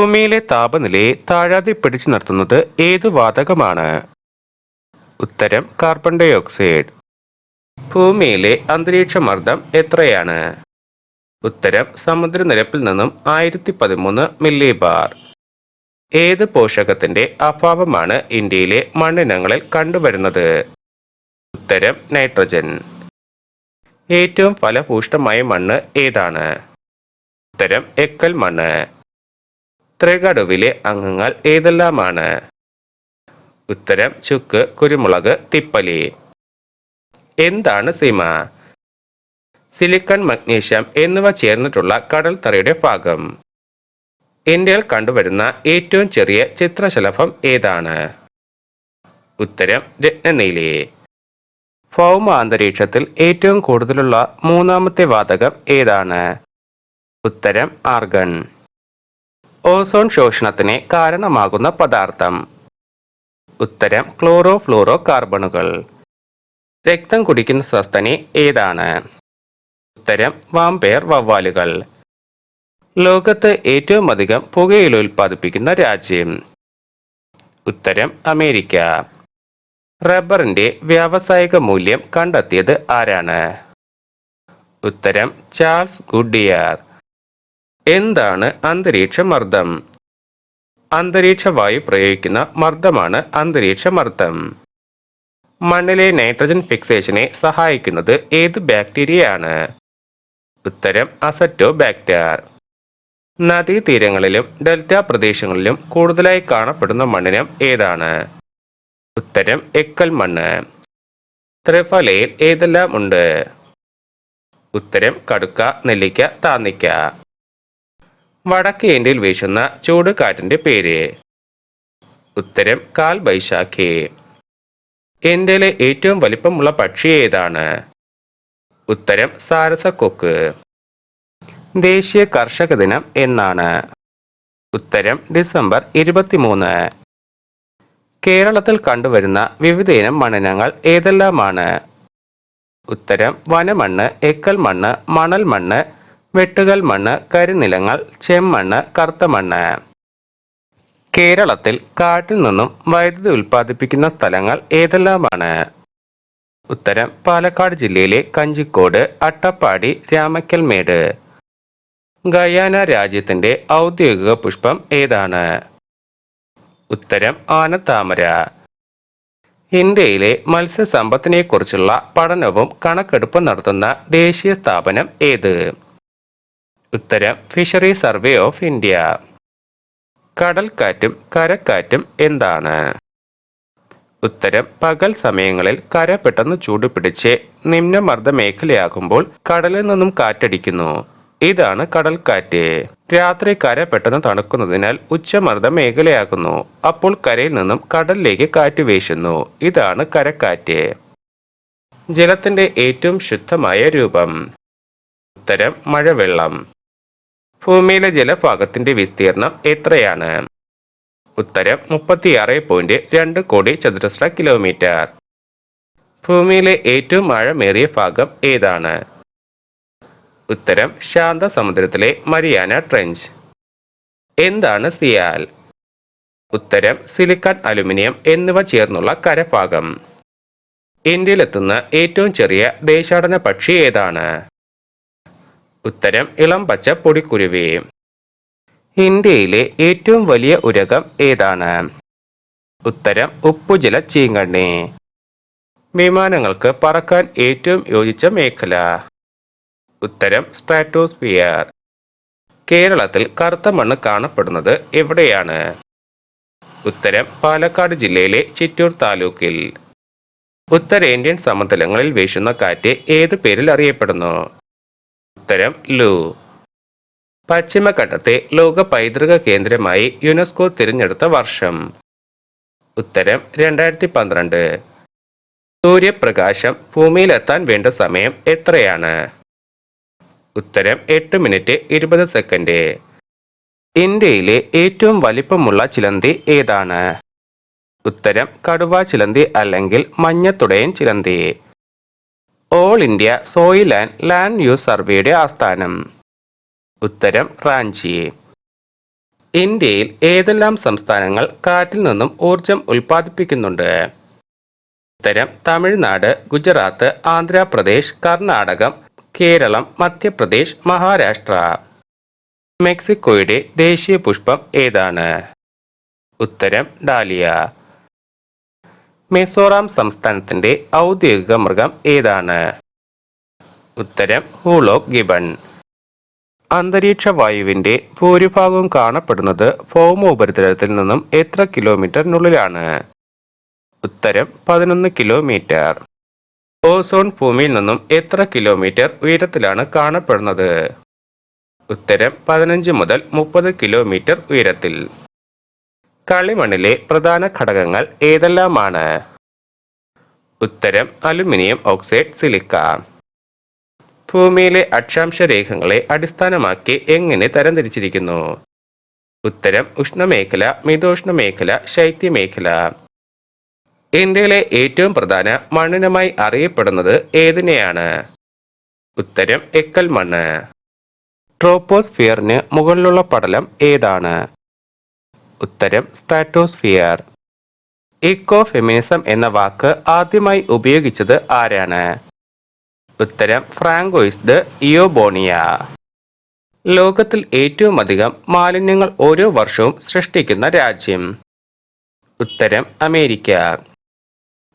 ഭൂമിയിലെ താപനിലയെ താഴാതെ പിടിച്ചു നിർത്തുന്നത് ഏതു വാതകമാണ്? ഉത്തരം കാർബൺ ഡൈ ഓക്സൈഡ്. ഭൂമിയിലെ അന്തരീക്ഷമർദ്ദം എത്രയാണ്? ഉത്തരം സമുദ്രനിരപ്പിൽ നിന്നും 1013 മില്ലിബാർ. ഏത് പോഷകത്തിന്റെ അഭാവമാണ് ഇന്ത്യയിലെ മണ്ണിനങ്ങളിൽ കണ്ടുവരുന്നത്? ഉത്തരം നൈട്രജൻ. ഏറ്റവും ഫലഭൂഷ്ടമായ മണ്ണ് ഏതാണ്? ഉത്തരം എക്കൽ മണ്ണ്. ത്രികടുവിലെ അംഗങ്ങൾ ഏതെല്ലാമാണ്? ഉത്തരം ചുക്ക്, കുരുമുളക്, തിപ്പലി. എന്താണ് സീമ? സിലിക്കൺ, മഗ്നീഷ്യം എന്നിവ ചേർന്നിട്ടുള്ള കടൽത്തറയുടെ ഭാഗം. ഇന്ത്യയിൽ കണ്ടുവരുന്ന ഏറ്റവും ചെറിയ ചിത്രശലഭം ഏതാണ്? ഉത്തരം രത്നനീലി. ഭൗമ അന്തരീക്ഷത്തിൽ ഏറ്റവും കൂടുതലുള്ള മൂന്നാമത്തെ വാതകം ഏതാണ്? ഉത്തരം ആർഗൺ. ഓസോൺ ശോഷണത്തിന് കാരണമാകുന്ന പദാർത്ഥം. ഉത്തരം ക്ലോറോ ഫ്ലൂറോ കാർബണുകൾ. രക്തം കുടിക്കുന്ന സസ്തനി ഏതാണ്? ഉത്തരം വാമ്പയർ വവ്വാലുകൾ. ലോകത്ത് ഏറ്റവും അധികം പുകയില ഉൽപ്പാദിപ്പിക്കുന്ന രാജ്യം. ഉത്തരം അമേരിക്ക. റബ്ബറിന്റെ വ്യാവസായിക മൂല്യം കണ്ടെത്തിയത് ആരാണ്? ഉത്തരം ചാൾസ് ഗുഡിയർ. എന്താണ് അന്തരീക്ഷ മർദ്ദം? അന്തരീക്ഷ വായു പ്രയോഗിക്കുന്ന മർദ്ദമാണ് അന്തരീക്ഷ മർദ്ദം. മണ്ണിലെ നൈട്രജൻ ഫിക്സേഷനെ സഹായിക്കുന്നത് ഏത് ബാക്ടീരിയയാണ്? ഉത്തരം അസറ്റോബാക്ടർ. നദീതീരങ്ങളിലും ഡെൽറ്റ പ്രദേശങ്ങളിലും കൂടുതലായി കാണപ്പെടുന്ന മണ്ണിനം ഏതാണ്? ഉത്തരം എക്കൽ മണ്ണ്. ത്രിഫലയിൽ ഏതെല്ലാം ഉണ്ട്? ഉത്തരം കടുക്ക, നെല്ലിക്ക, താന്നിക്ക. വടക്കേ ഇന്ത്യയിൽ വീശുന്ന ചൂടുകാറ്റിന്റെ പേര്? ഉത്തരം കാൽ ബൈശാഖി. ഇന്ത്യയിലെ ഏറ്റവും വലിപ്പമുള്ള പക്ഷി ഏതാണ്? ഉത്തരം സാരസക്കൊക്ക്. ദേശീയ കർഷക ദിനം എന്നാണ്? ഉത്തരം ഡിസംബർ 23. കേരളത്തിൽ കണ്ടുവരുന്ന വിവിധയിനം മണ്ണിനങ്ങൾ ഏതെല്ലാമാണ്? ഉത്തരം വനമണ്ണ്, എക്കൽ മണ്ണ്, മണൽ മണ്ണ്, വെട്ടുകൽ മണ്ണ്, കരിനിലങ്ങൾ, ചെമ്മണ്ണ്, കറുത്ത മണ്ണ്. കേരളത്തിൽ കാട്ടിൽ നിന്നും വൈദ്യുതി ഉൽപ്പാദിപ്പിക്കുന്ന സ്ഥലങ്ങൾ ഏതെല്ലാമാണ്? ഉത്തരം പാലക്കാട് ജില്ലയിലെ കഞ്ചിക്കോട്, അട്ടപ്പാടി, രാമക്കൽമേട്. ഗയാന രാജ്യത്തിന്റെ ഔദ്യോഗിക പുഷ്പം ഏതാണ്? ഉത്തരം ആനത്താമര. ഇന്ത്യയിലെ മത്സ്യസമ്പത്തിനെക്കുറിച്ചുള്ള പഠനവും കണക്കെടുപ്പും നടത്തുന്ന ദേശീയ സ്ഥാപനം ഏത്? ഉത്തരം ഫിഷറി സർവേ ഓഫ് ഇന്ത്യ. കടൽക്കാറ്റും കരക്കാറ്റും എന്താണ്? ഉത്തരം പകൽ സമയങ്ങളിൽ കര പെട്ടെന്ന് ചൂടുപിടിച്ച് നിമ്നമർദ്ദ മേഖലയാകുമ്പോൾ കടലിൽ നിന്നും കാറ്റടിക്കുന്നു. ഇതാണ് കടൽക്കാറ്റ്. രാത്രി കര പെട്ടെന്ന് തണുക്കുന്നതിനാൽ ഉച്ചമർദ്ദ മേഖലയാകുന്നു. അപ്പോൾ കരയിൽ നിന്നും കടലിലേക്ക് കാറ്റ് വീശുന്നു. ഇതാണ് കരക്കാറ്റ്. ജലത്തിന്റെ ഏറ്റവും ശുദ്ധമായ രൂപം? ഉത്തരം മഴവെള്ളം. ഭൂമിയിലെ ജലഭാഗത്തിന്റെ വിസ്തീർണം എത്രയാണ്? ഉത്തരം 36.2 കോടി ചതുരശ്ര കിലോമീറ്റർ. ഭൂമിയിലെ ഏറ്റവും ആഴമേറിയ ഭാഗം ഏതാണ്? ഉത്തരം ശാന്ത സമുദ്രത്തിലെ മരിയാന ട്രെഞ്ച്. എന്താണ് സിയാൽ? ഉത്തരം സിലിക്കൺ, അലുമിനിയം എന്നിവ ചേർന്നുള്ള കരഭാഗം. ഇന്ത്യയിലെത്തുന്ന ഏറ്റവും ചെറിയ ദേശാടന പക്ഷി ഏതാണ്? ഉത്തരം ഇളം പച്ച പൊടിക്കുരുവി. ഇന്ത്യയിലെ ഏറ്റവും വലിയ ഉരകം ഏതാണ്? ഉത്തരം ഉപ്പുജല ചീങ്കണ്ണി. വിമാനങ്ങൾക്ക് പറക്കാൻ ഏറ്റവും യോജിച്ച മേഖല? ഉത്തരം സ്ട്രാറ്റോസ്ഫിയർ. കേരളത്തിൽ കറുത്ത മണ്ണ് കാണപ്പെടുന്നത് എവിടെയാണ്? ഉത്തരം പാലക്കാട് ജില്ലയിലെ ചിറ്റൂർ താലൂക്കിൽ. ഉത്തരേന്ത്യൻ സമതലങ്ങളിൽ വീശുന്ന കാറ്റ് ഏത് പേരിൽ അറിയപ്പെടുന്നു? ഉത്തരം ലൂ. പശ്ചിമഘട്ടത്തെ ലോക പൈതൃക കേന്ദ്രമായി യുനെസ്കോ തിരഞ്ഞെടുത്ത വർഷം? ഉത്തരം 2012. സൂര്യപ്രകാശം ഭൂമിയിലെത്താൻ വേണ്ട സമയം എത്രയാണ്? ഉത്തരം 8 മിനിറ്റ് 20 സെക്കൻഡ്. ഇന്ത്യയിലെ ഏറ്റവും വലിപ്പമുള്ള ചിലന്തി ഏതാണ്? ഉത്തരം കടുവ ചിലന്തി അല്ലെങ്കിൽ മഞ്ഞത്തുടയൻ ചിലന്തി. All India soil and land use സർവേയുടെ ആസ്ഥാനം? ഉത്തരം റാഞ്ചി. ഇന്ത്യയിൽ ഏതെല്ലാം സംസ്ഥാനങ്ങൾ കാറ്റിൽ നിന്നും ഊർജം ഉൽപ്പാദിപ്പിക്കുന്നുണ്ട്? ഉത്തരം തമിഴ്നാട്, ഗുജറാത്ത്, ആന്ധ്രാപ്രദേശ്, കർണാടകം, കേരളം, മധ്യപ്രദേശ്, മഹാരാഷ്ട്ര. മെക്സിക്കോയുടെ ദേശീയ പുഷ്പം ഏതാണ്? ഉത്തരം ഡാലിയ. മിസോറാം സംസ്ഥാനത്തിന്റെ ഔദ്യോഗിക മൃഗം ഏതാണ്? ഉത്തരം ഹൂലോക്ക് ഗിബൺ. അന്തരീക്ഷ വായുവിന്റെ ഭൂരിഭാഗവും കാണപ്പെടുന്നത് ഭൗമോപരിതലത്തിൽ നിന്നും എത്ര കിലോമീറ്ററിനുള്ളിലാണ്? ഉത്തരം 11 കിലോമീറ്റർ. ഓസോൺ ഭൂമിയിൽ നിന്നും എത്ര കിലോമീറ്റർ ഉയരത്തിലാണ് കാണപ്പെടുന്നത്? ഉത്തരം 15 മുതൽ 30 കിലോമീറ്റർ ഉയരത്തിൽ. കളിമണ്ണിലെ പ്രധാന ഘടകങ്ങൾ ഏതെല്ലാമാണ്? ഉത്തരം അലുമിനിയം ഓക്സൈഡ്, സിലിക്ക. ഭൂമിയിലെ അക്ഷാംശ രേഖകളെ അടിസ്ഥാനമാക്കി എങ്ങനെ തരംതിരിച്ചിരിക്കുന്നു? ഉത്തരം ഉഷ്ണമേഖല, മിതോഷ്ണമേഖല, ശൈത്യമേഖല. ഇന്ത്യയിലെ ഏറ്റവും പ്രധാന മണ്ണിനമായി അറിയപ്പെടുന്നത് ഏതിനെയാണ്? ഉത്തരം എക്കൽ മണ്ണ്. ട്രോപ്പോസ്ഫിയറിന് മുകളിലുള്ള പടലം ഏതാണ്? ഉത്തരം സ്ട്രാറ്റോസ്ഫിയർ. ഇക്കോ ഫെമിനിസം എന്ന വാക്ക് ആദ്യമായി ഉപയോഗിച്ചത് ആരാണ്? ഉത്തരം ഫ്രാങ്കോയിസ് ദ ഇയോബോണിയ. ലോകത്തിൽ ഏറ്റവും അധികം മാലിന്യങ്ങൾ ഓരോ വർഷവും സൃഷ്ടിക്കുന്ന രാജ്യം? ഉത്തരം അമേരിക്ക.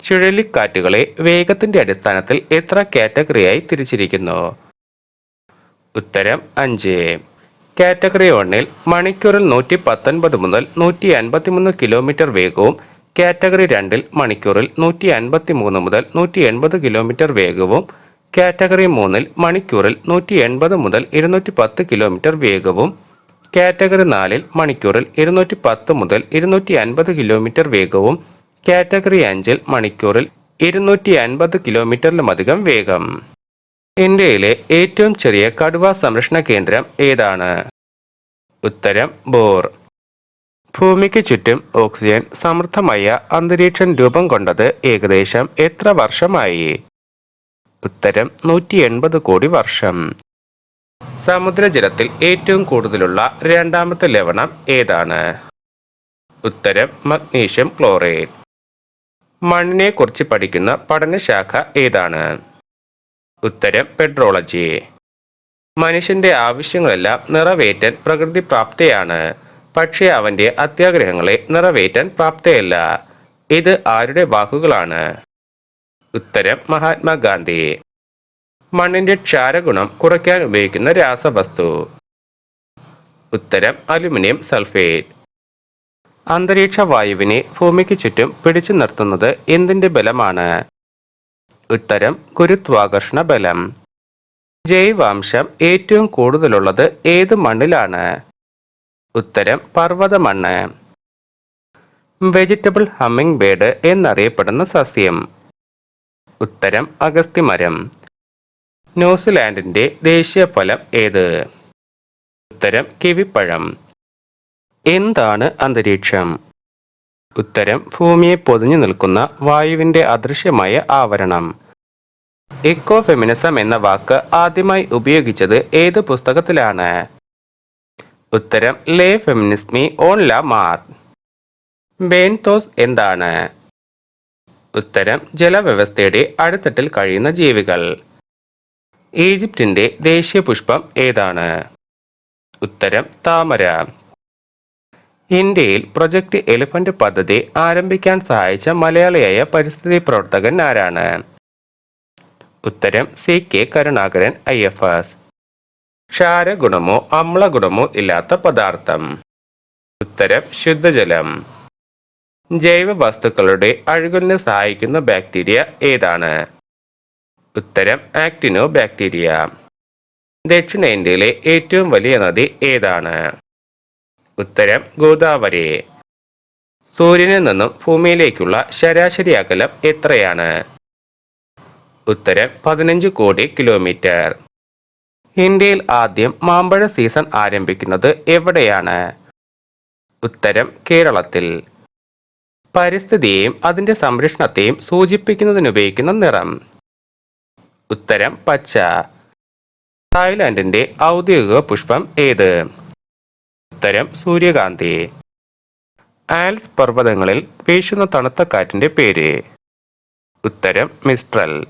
ചുഴലിക്കാറ്റുകളെ വേഗത്തിന്റെ അടിസ്ഥാനത്തിൽ എത്ര കാറ്റഗറിയായി തിരിച്ചിരിക്കുന്നു? ഉത്തരം 5. കാറ്റഗറി 1 മണിക്കൂറിൽ 119 മുതൽ 153 കിലോമീറ്റർ വേഗവും, കാറ്റഗറി 2 മണിക്കൂറിൽ 153 മുതൽ 180 കിലോമീറ്റർ വേഗവും, കാറ്റഗറി 3 മണിക്കൂറിൽ 180 മുതൽ 210 കിലോമീറ്റർ വേഗവും, കാറ്റഗറി 4 മണിക്കൂറിൽ 210 മുതൽ 250 കിലോമീറ്റർ വേഗവും, കാറ്റഗറി 5 മണിക്കൂറിൽ 250 കിലോമീറ്ററിലുമധികം വേഗം. ഇന്ത്യയിലെ ഏറ്റവും ചെറിയ കടുവ സംരക്ഷണ കേന്ദ്രം ഏതാണ്? ഉത്തരം ബോർ. ഭൂമിക്ക് ചുറ്റും ഓക്സിജൻ സമൃദ്ധമായ അന്തരീക്ഷം രൂപം കൊണ്ടത് ഏകദേശം എത്ര വർഷമായി? ഉത്തരം 180 കോടി വർഷം. സമുദ്രജലത്തിൽ ഏറ്റവും കൂടുതലുള്ള രണ്ടാമത്തെ ലവണം ഏതാണ്? ഉത്തരം മഗ്നീഷ്യം ക്ലോറൈഡ്. മണ്ണിനെ കുറിച്ച് പഠിക്കുന്ന പഠനശാഖ ഏതാണ്? ഉത്തരം പെട്രോളജി. മനുഷ്യന്റെ ആവശ്യങ്ങളെല്ലാം നിറവേറ്റാൻ പ്രകൃതി പ്രാപ്തയാണ്, പക്ഷേ അവന്റെ അത്യാഗ്രഹങ്ങളെ നിറവേറ്റാൻ പ്രാപ്തയല്ല. ഇത് ആരുടെ വാക്കുകളാണ്? ഉത്തരം മഹാത്മാഗാന്ധി. മണ്ണിന്റെ ക്ഷാരഗുണം കുറയ്ക്കാൻ ഉപയോഗിക്കുന്ന രാസവസ്തു? ഉത്തരം അലുമിനിയം സൾഫേറ്റ്. അന്തരീക്ഷ വായുവിനെ ഭൂമിക്ക് ചുറ്റും പിടിച്ചു നിർത്തുന്നത് എന്തിന്റെ ബലമാണ്? ഉത്തരം ഗുരുത്വാകർഷണ ബലം. ജൈവാംശം ഏറ്റവും കൂടുതലുള്ളത് ഏത് മണ്ണിലാണ്? ഉത്തരം പർവ്വത മണ്ണ്. വെജിറ്റബിൾ ഹമ്മിങ് ബേർഡ് എന്നറിയപ്പെടുന്ന സസ്യം? ഉത്തരം അഗസ്ത്യമരം. ന്യൂസിലാൻഡിന്റെ ദേശീയ ഫലം ഏത്? ഉത്തരം കിവിപ്പഴം. എന്താണ് അന്തരീക്ഷം? ഉത്തരം ഭൂമിയെ പൊതിഞ്ഞു നിൽക്കുന്ന വായുവിന്റെ അദൃശ്യമായ ആവരണം. ഇക്കോ ഫെമിനിസം എന്ന വാക്ക് ആദ്യമായി ഉപയോഗിച്ചത് ഏത് പുസ്തകത്തിലാണ്? ഉത്തരം ലേ ഫെമിനിസ്മി ഓൺ ലാ മാർ. ബെൻതോസ് എന്താണ്? ഉത്തരം ജലവ്യവസ്ഥയുടെ അടിത്തട്ടിൽ കഴിയുന്ന ജീവികൾ. ഈജിപ്തിന്റെ ദേശീയ പുഷ്പം ഏതാണ്? ഉത്തരം താമര. ഇന്ത്യയിൽ പ്രൊജക്ട് എലിഫന്റ് പദ്ധതി ആരംഭിക്കാൻ സഹായിച്ച മലയാളിയായ പരിസ്ഥിതി പ്രവർത്തകൻ ആരാണ്? ഉത്തരം CK കരുണാകരൻ IFS. ക്ഷാരഗുണമോ അമ്ലഗുണമോ ഇല്ലാത്ത പദാർത്ഥം? ഉത്തരം ശുദ്ധജലം. ജൈവ വസ്തുക്കളുടെ അഴുകലിന് സഹായിക്കുന്ന ബാക്ടീരിയ ഏതാണ്? ഉത്തരം ആക്ടിനോ ബാക്ടീരിയ. ദക്ഷിണേന്ത്യയിലെ ഏറ്റവും വലിയ നദി ഏതാണ്? ഉത്തരം ഗോദാവരി. സൂര്യനിൽ നിന്നും ഭൂമിയിലേക്കുള്ള ശരാശരി അകലം എത്രയാണ്? ഉത്തരം 15 കോടി കിലോമീറ്റർ. ഇന്ത്യയിൽ ആദ്യം മാമ്പഴ സീസൺ ആരംഭിക്കുന്നത് എവിടെയാണ്? ഉത്തരം കേരളത്തിൽ. പരിസ്ഥിതിയെയും അതിന്റെ സംരക്ഷണത്തെയും സൂചിപ്പിക്കുന്നതിനുപയോഗിക്കുന്ന നിറം? ഉത്തരം പച്ച. തായ്ലാൻഡിന്റെ ഔദ്യോഗിക പുഷ്പം ഏത്? ഉത്തരം സൂര്യകാന്തി. ആൽപ്സ് പർവ്വതങ്ങളിൽ വീശുന്ന തണുത്ത കാറ്റിന്റെ പേര്. ഉത്തരം മിസ്ട്രൽ.